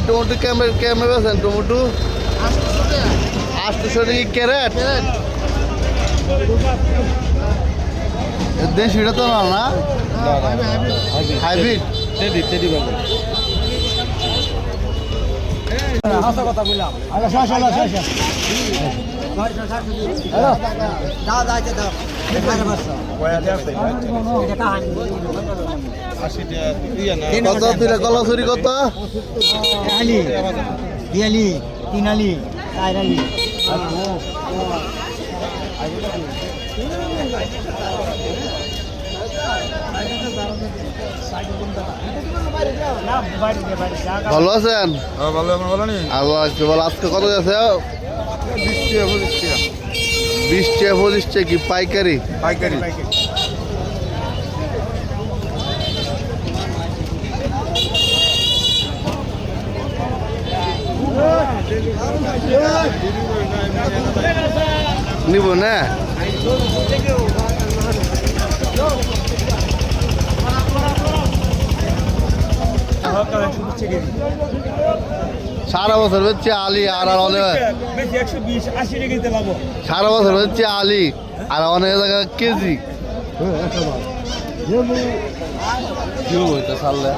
Tomato কেমন বেছেন tomato? 800 টাকা carat. দেশিটা তো না, হাইব্রিড। কথা বললাম কত দিলে কলাছড়ি কত? দিয়ালি 3 আলি 4 আলি ভালো আছেন? ভালো আল্লাহ বল আজকে কত আছে? 20 টাকা 25 টাকা কি পাইকারি? পাইকারি নিব না? সারা বছর হচ্ছে আলি আর অনেক সারা বছর হচ্ছে আলি আর অনেক জায়গায় কেজি।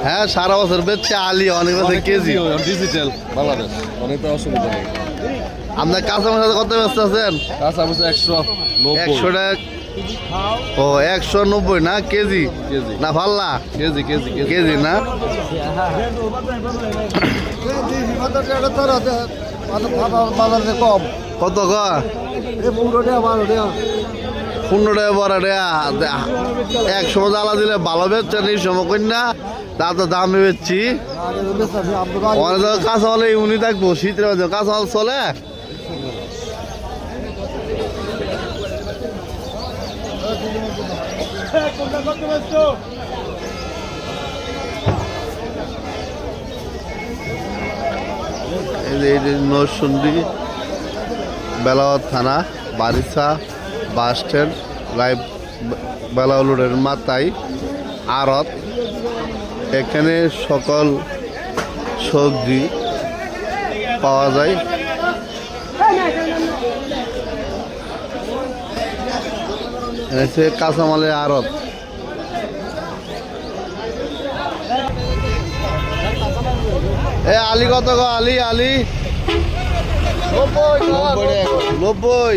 হ্যাঁ সারা বছর বেচছে আলি অনেক কেজি। ডিজিটাল বাংলাদেশ অনেকটা অসুবিধা নেই। আপনার কাঁচামরিচ কত ব্যস্ত আছেন? কাঁচামরিচ 100 টাকা। ও 190 না কেজি? না পাল্লা কেজি না? কম কত ক? 15 টাকা 12 টাকা 15 টাকা 12 টাকা। 100 জ্বালা দিলে ভালো বেচছেন এই সময় কন্যা, তা তো দামে বেচছি। অনেক কাঁচা হলে উনি থাকবো শীতের মধ্যে কাঁচা হল চলে। এই যে নরসিংদী বেলাওয়ার থানা বারিসা বাস স্ট্যান্ড বেলাওয়া রোডের মাথায় আড়ত। এখানে সকল সবজি পাওয়া যায়। এসে কাঁচামালের আড়ত। এ আলি কত গো? আলি 90।